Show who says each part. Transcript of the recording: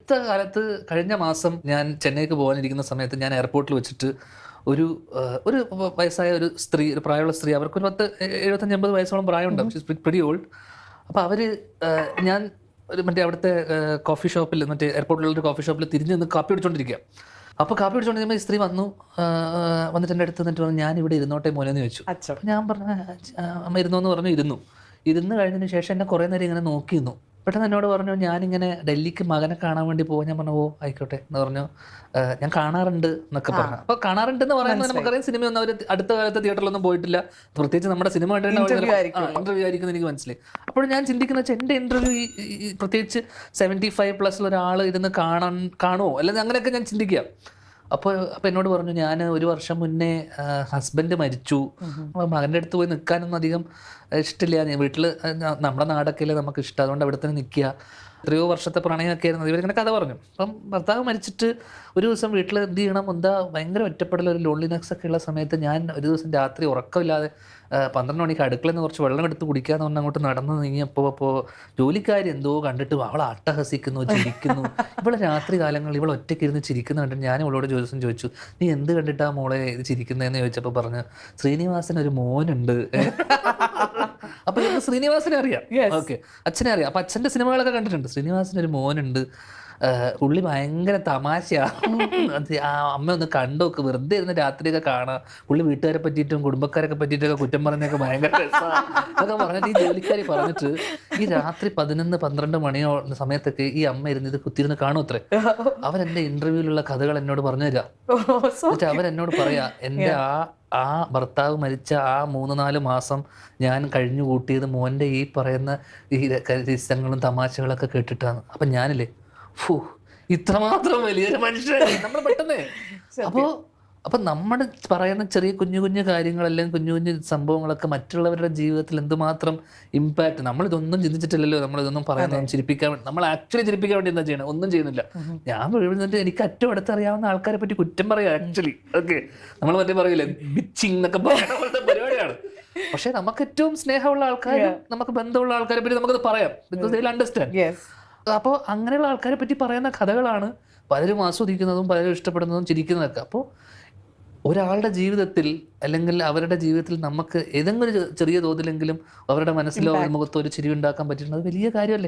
Speaker 1: അടുത്ത കാലത്ത് കഴിഞ്ഞ മാസം ഞാൻ ചെന്നൈക്ക് പോകാനിരിക്കുന്ന സമയത്ത് ഞാൻ എയർപോർട്ടിൽ വെച്ചിട്ട് ഒരു ഒരു വയസ്സായ ഒരു സ്ത്രീ, ഒരു പ്രായമുള്ള സ്ത്രീ, അവർക്ക് ഒരു 75-80 വയസ്സോളം പ്രായമുണ്ട്, പ്രിറ്റി ഓൾഡ്. അപ്പോൾ അവർ ഞാൻ ഒരു മറ്റേ അവിടുത്തെ കോഫി ഷോപ്പിൽ, മറ്റേ എയർപോർട്ടിലുള്ള കോഫി ഷോപ്പിൽ തിരിഞ്ഞ് നിന്ന് കാപ്പി അടിച്ചുകൊണ്ടിരിക്കുക. അപ്പോൾ കാപ്പി അടിച്ചുകൊണ്ടിരിക്കുമ്പോൾ ഈ സ്ത്രീ വന്നിട്ട് എൻ്റെ അടുത്ത് നിന്നിട്ട് പറഞ്ഞു, ഞാൻ ഇവിടെ ഇരുന്നോട്ടെ മോനെന്ന് ചോദിച്ചു. അപ്പോൾ ഞാൻ പറഞ്ഞു, അമ്മ ഇരുന്നോന്ന് പറഞ്ഞു. ഇരുന്ന് കഴിഞ്ഞതിന് ശേഷം എന്നെ കുറേ നേരം ഇങ്ങനെ നോക്കി നിന്നു. പെട്ടെന്ന് എന്നോട് പറഞ്ഞു, ഞാനിങ്ങനെ ഡൽഹിക്ക് മകനെ കാണാൻ വേണ്ടി പോകാൻ. ഞാൻ പറഞ്ഞു, ഓ ആയിക്കോട്ടെ എന്ന് പറഞ്ഞു. ഞാൻ കാണാറുണ്ട് എന്നൊക്കെ പറഞ്ഞു. അപ്പോൾ കാണാറുണ്ടെന്ന് പറയുന്നത് നമുക്കറിയാം, സിനിമയൊന്നും അവർ അടുത്ത കാലത്ത് തിയേറ്ററിലൊന്നും പോയിട്ടില്ല, പ്രത്യേകിച്ച് നമ്മുടെ സിനിമ ഇന്റർവ്യൂ ആയിരിക്കും എനിക്ക് മനസ്സിലായി. അപ്പോൾ ഞാൻ ചിന്തിക്കുന്ന വെച്ചാൽ എൻ്റെ ഇൻ്റർവ്യൂ പ്രത്യേകിച്ച് 75+ ഒരാൾ ഇരുന്ന് കാണുമോ അല്ലെങ്കിൽ അങ്ങനെയൊക്കെ ഞാൻ ചിന്തിക്കുക. അപ്പോൾ എന്നോട് പറഞ്ഞു, ഞാൻ ഒരു വർഷം മുന്നേ ഹസ്ബൻഡ് മരിച്ചു, മകൻ്റെ അടുത്ത് പോയി നിൽക്കാനൊന്നും അധികം ഇഷ്ടമില്ല, ഞാൻ വീട്ടിൽ നമ്മുടെ നാടൊക്കെ അല്ലേ നമുക്ക് ഇഷ്ടം, അതുകൊണ്ട് അവിടെ തന്നെ നിൽക്കുക, എത്രയോ വർഷത്തെ പ്രണയമൊക്കെ ആയിരുന്നു. ഇവരിങ്ങനെ കഥ പറഞ്ഞു. അപ്പം ഭർത്താവ് മരിച്ചിട്ട് ഒരു ദിവസം വീട്ടിൽ എന്ത് ചെയ്യണം, എന്താ ഭയങ്കര ഒറ്റപ്പെടൽ, ഒരു ലോൺലിനെസ് ഒക്കെ ഉള്ള സമയത്ത് ഞാൻ ഒരു ദിവസം രാത്രി ഉറക്കമില്ലാതെ 12 മണിക്ക് അടുക്കളയിൽ നിന്ന് കുറച്ച് വെള്ളം എടുത്ത് കുടിക്കാന്ന് പറഞ്ഞ് അങ്ങോട്ട് നടന്നു നീങ്ങിയപ്പോൾ ജോലിക്കാരി എന്തോ കണ്ടിട്ട് അവൾ അട്ടഹസിക്കുന്നു, ചിരിക്കുന്നു. ഇവളെ രാത്രി കാലങ്ങളിൽ ഇവൾ ഒറ്റയ്ക്ക് ഇരുന്ന് ചിരിക്കുന്ന കണ്ടിട്ട് ഞാൻ ഇവളോട് ദിവസം ചോദിച്ചു, നീ എന്ത് കണ്ടിട്ടാ മോളെ ഇത് ചിരിക്കുന്നതെന്ന് ചോദിച്ചപ്പോൾ പറഞ്ഞു, ശ്രീനിവാസൻ ഒരു മോനുണ്ട്. അപ്പൊ ശ്രീനിവാസനെ അറിയാം, ഓക്കെ, അച്ഛനെ അറിയാം. അപ്പൊ അച്ഛൻ്റെ സിനിമകളൊക്കെ കണ്ടിട്ടുണ്ട്. ശ്രീനിവാസന് ഒരു മോനുണ്ട്, പുള്ളി ഭയങ്കര തമാശയാണ്, ആ അമ്മ ഒന്ന് കണ്ടോക്ക്, വെറുതെ ഇരുന്ന് രാത്രിയൊക്കെ കാണാം, പുള്ളി വീട്ടുകാരെ പറ്റിയിട്ടും കുടുംബക്കാരൊക്കെ പറ്റിയിട്ടൊക്കെ കുറ്റം പറഞ്ഞൊക്കെ ഭയങ്കര അതൊക്കെ പറഞ്ഞിട്ട് ഈ ജോലിക്കാരി പറഞ്ഞിട്ട് ഈ രാത്രി 11-12 മണിയോ സമയത്തൊക്കെ ഈ അമ്മ ഇരുന്ന് ഇത് കുത്തിയിരുന്ന് കാണും അത്രേ. അവരെൻ്റെ ഇന്റർവ്യൂവിലുള്ള കഥകൾ എന്നോട് പറഞ്ഞു തരാം. എന്നിട്ട് അവരെന്നോട് പറയാ, എൻ്റെ ആ ഭർത്താവ് മരിച്ച ആ 3-4 മാസം ഞാൻ കഴിഞ്ഞു കൂട്ടിയത് മോൻ്റെ ഈ പറയുന്ന ഈ രഹസ്യങ്ങളും തമാശകളൊക്കെ കേട്ടിട്ടാണ്. അപ്പം ഞാനില്ലേ, ഇത്രമാത്രം വലിയൊരു മനുഷ്യൻ നമ്മൾ പെട്ടെന്ന്. അപ്പൊ നമ്മൾ പറയുന്ന ചെറിയ കുഞ്ഞു കുഞ്ഞു കാര്യങ്ങളെല്ലാം, കുഞ്ഞു കുഞ്ഞു സംഭവങ്ങളൊക്കെ മറ്റുള്ളവരുടെ ജീവിതത്തിൽ എന്തുമാത്രം ഇമ്പാക്ട്. നമ്മളിതൊന്നും ചിന്തിച്ചിട്ടില്ലല്ലോ, നമ്മളിതൊന്നും പറയാൻ ചിരിപ്പിക്കാൻ, നമ്മൾ ആക്ച്വലി ചിരിപ്പിക്കാൻ വേണ്ടി എന്താ ചെയ്യണം, ഒന്നും ചെയ്യുന്നില്ല. ഞാൻ വീഴുന്നിട്ട് എനിക്ക് ഏറ്റവും അടുത്തറിയാവുന്ന ആൾക്കാരെ പറ്റി കുറ്റം പറയാം ആക്ച്വലി. ഓക്കെ, നമ്മൾ മറ്റേ പറയില്ലേ ബിച്ചിങ് എന്നൊക്കെ പറയുന്ന പരിപാടിയാണ്. പക്ഷെ നമുക്ക് ഏറ്റവും സ്നേഹമുള്ള ആൾക്കാരും നമുക്ക് ബന്ധമുള്ള ആൾക്കാരെ പറ്റി നമുക്കത് പറയാം, ബിക്കോസ് ദേ വിൽ അണ്ടർസ്റ്റാൻഡ്. അപ്പോൾ അങ്ങനെയുള്ള ആൾക്കാരെ പറ്റി പറയുന്ന കഥകളാണ് പലരും ആസ്വദിക്കുന്നതും പലരും ഇഷ്ടപ്പെടുന്നതും ചിരിക്കുന്നതൊക്കെ. അപ്പോൾ ഒരാളുടെ ജീവിതത്തിൽ അല്ലെങ്കിൽ അവരുടെ ജീവിതത്തിൽ നമുക്ക് ഏതെങ്കിലും ചെറിയ തോതിലെങ്കിലും അവരുടെ മനസ്സിലോ മുഖത്തോ ഒരു ചിരി ഉണ്ടാക്കാൻ പറ്റുന്നത് വലിയ കാര്യമല്ലേ.